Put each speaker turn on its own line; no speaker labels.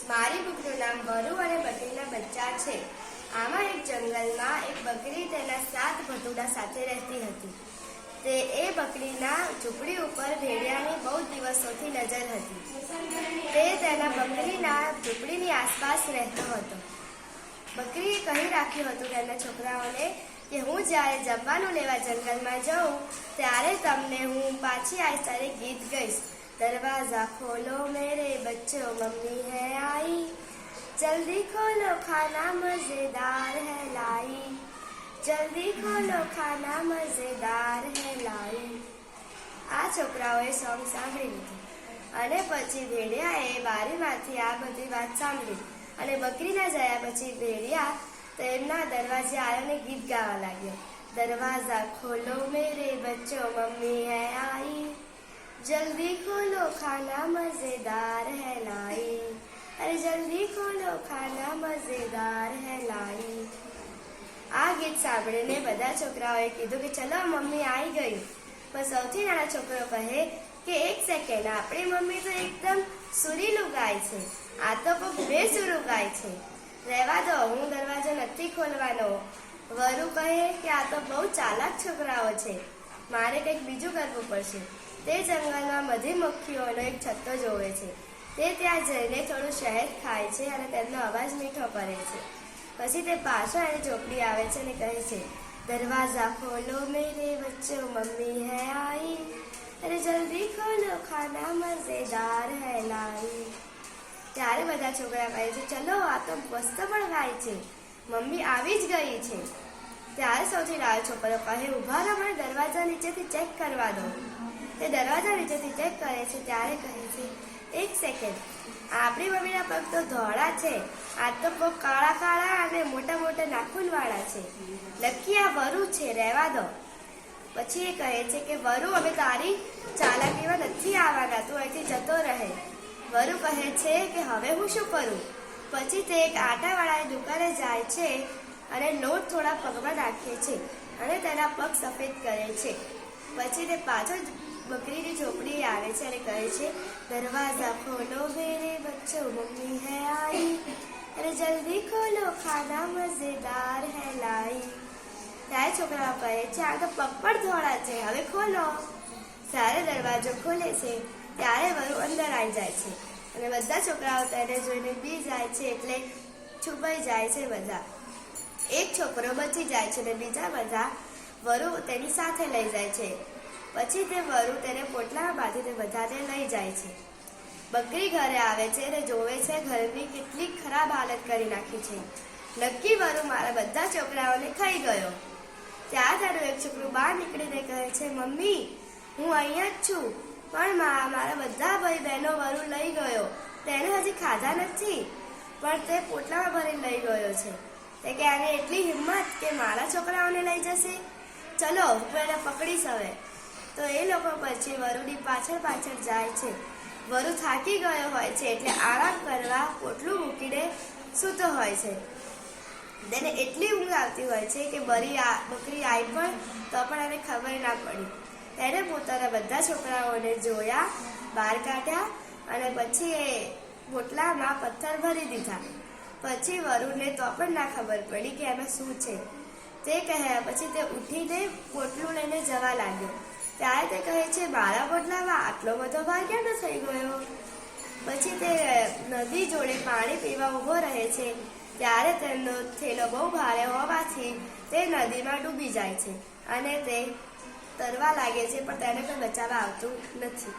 મારી બુકનું નામ વરુ અને બકરીના બચ્ચા છે। આમાં એક જંગલમાં એક બકરી તેના 7 ભટુડા સાથે રહેતી હતી। એ બકરીના ઝૂંપડી ઉપર ભેડિયાની બહુ દિવસોથી નજર હતી। તે તેના બકરીના ઝૂંપડીની આસપાસ રહેતો હતો। બકરીએ કહી રાખ્યું હતું તેના છોકરાઓને કે હું જ્યારે જમવાનું લેવા જંગલમાં જાઉં ત્યારે તમને હું પાછી આવીશ ત્યારે ગીત ગઈશ। दरवाजा खोलो मेरे बच्चों मम्मी है आई, जल्दी खोलो खाना मजेदार है लाई, जल्दी खोलो खाना मजेदार है लाई। આ છોકરાઓએ સોંગ સાંભળી લીધું અને પછી ભેડિયાએ બારીમાંથી આ બધી વાત સાંભળી અને બકરીના જયા પછી ભેડિયા તેમના દરવાજે આવ્યો અને ગીત ગાવા લાગ્યો। દરવાજા ખોલો મેરે બચ્ચો મમ્મી હે आई, जल्दी खोलो खाना मजेदार है लाई, अरे जल्दी खोलो खाना मजेदार है लाई। આ ગીત સાંભળીને બધા છોકરાઓએ કીધું કે ચલો મમ્મી આવી ગઈ। પણ સૌથી નાનો છોકરો કહે કે એક સેકન્ડ, આપણી મમ્મી તો એકદમ સુરીલું ગાય છે, આ તો કોક બેસુરું ગાય છે, રહેવા દો, હું દરવાજો નથી ખોલવાનો। વરુ કહે કે આ તો બહુ ચાલાક છોકરાઓ છે, મારે કંઈક બીજું કરવું પડશે। તે જંગલમાં મધુમક્ખીઓનો એક છત્તો જોવે છે। તે ત્યાં જઈને થોડું શહેદ ખાય છે અને તેમનો અવાજ મીઠો કરે છે। પછી તે પાછો એની ઝોપડી આવે છે અને કહે છે દરવાજા ખોલો મેરે બચ્ચો મમ્મી હે आई, અરે જલ્દી ખોલો ખાના મજેદાર હે लाई। ત્યારે બધા છોકરા કહે છે ચલો આ તો મસ્ત પણ ગાય છે, મમ્મી આવી જ ગઈ છે। ત્યારે સૌથી નાનો છોકરો કહે ઊભા રહો, મને દરવાજા નીચેથી ચેક કરવા દો। તે દરવાજા નીચેથી ચેક કરે છે ત્યારે કહે છે એક સેકન્ડ, આપણી મમ્મીના પગ તો ધોળા છે, આ તો પગ કાળા કાળા અને મોટા મોટા નાખૂનવાળા છે, નક્કી આ વરુ છે, રહેવા દો। પછી એ કહે છે કે વરુ અમે તારી ચાલાકીમાં નથી આવવાના, તું અહીંથી જતો રહે। વરુ કહે છે કે હવે હું શું કરું? પછી તે એક આટાવાળાની દુકાને જાય છે અને લોટ થોડા પગમાં નાખે છે અને તેના પગ સફેદ કરે છે। પછી તે પાછો બકરીની ઝોપડી આવે છે અને કહે છે દરવાજા ખોલો મેરે બચ્ચો મમ્મી હે आई, અરે જલ્દી ખોલો ખાના મજેદાર હે लाई। ત્યારે છોકરાઓ કહે છે આ તો પગ પણ ધોળા છે, હવે ખોલો। જ્યારે દરવાજો ખોલે છે ત્યારે વરુ અંદર આવી જાય છે અને બધા છોકરાઓ તેને જોઈને બી જાય છે એટલે છુપાઈ જાય છે બધા। એક છોકરો બચી જાય છે અને બીજા બધા વરુ તેની સાથે લઈ જાય છે। પછી તે વરુ તેને પોટલામાં બાંધીને બધાને લઈ જાય છે। બકરી ઘરે આવે છે અને જોવે છે ઘરની કેટલી ખરાબ હાલત કરી નાખી છે, નક્કી વરુ મારા બધા છોકરાઓને ખાઈ ગયો। ત્યાં તારું એક છોકરું બહાર નીકળીને કહે છે મમ્મી હું અહીંયા જ છું, પણ મારા બધા ભાઈ બહેનો વરુ લઈ ગયો, તેને હજી ખાધા નથી પણ તે પોટલામાં ભરીને લઈ ગયો છે। તે કે આને એટલી હિંમત કે મારા છોકરાઓને લઈ જશે, ચલો હું એને પકડીશ હવે। તો એ લોકો પછી વરુની પાછળ પાછળ જાય છે। વરુ થાકી ગયો હોય છે એટલે આરામ કરવા પોટલું મૂકીને સૂતો હોય છે। તેને એટલી ઊંઘ આવતી હોય છે કે બકરી આવી પણ તો પણ એને ખબર ના પડી। તેને પોતાના બધા છોકરાઓને જોયા, બહાર કાઢ્યા અને પછી એ પોટલામાં પથ્થર ભરી દીધા। પછી વરુને તો પણ ના ખબર પડી કે એમાં શું છે। તે કહ્યા પછી તે ઉઠીને પોટલું લઈને જવા લાગ્યો। ત્યારે તે કહે છે મારા પોટલામાં આટલો બધો ભાર ક્યાંનો થઈ ગયો? પછી તે નદી જોડે પાણી પીવા ઊભો રહે છે ત્યારે તેમનો થેલો બહુ ભારે હોવાથી તે નદીમાં ડૂબી જાય છે અને તે તરવા લાગે છે પણ તેને કોઈ બચાવવા આવતું નથી।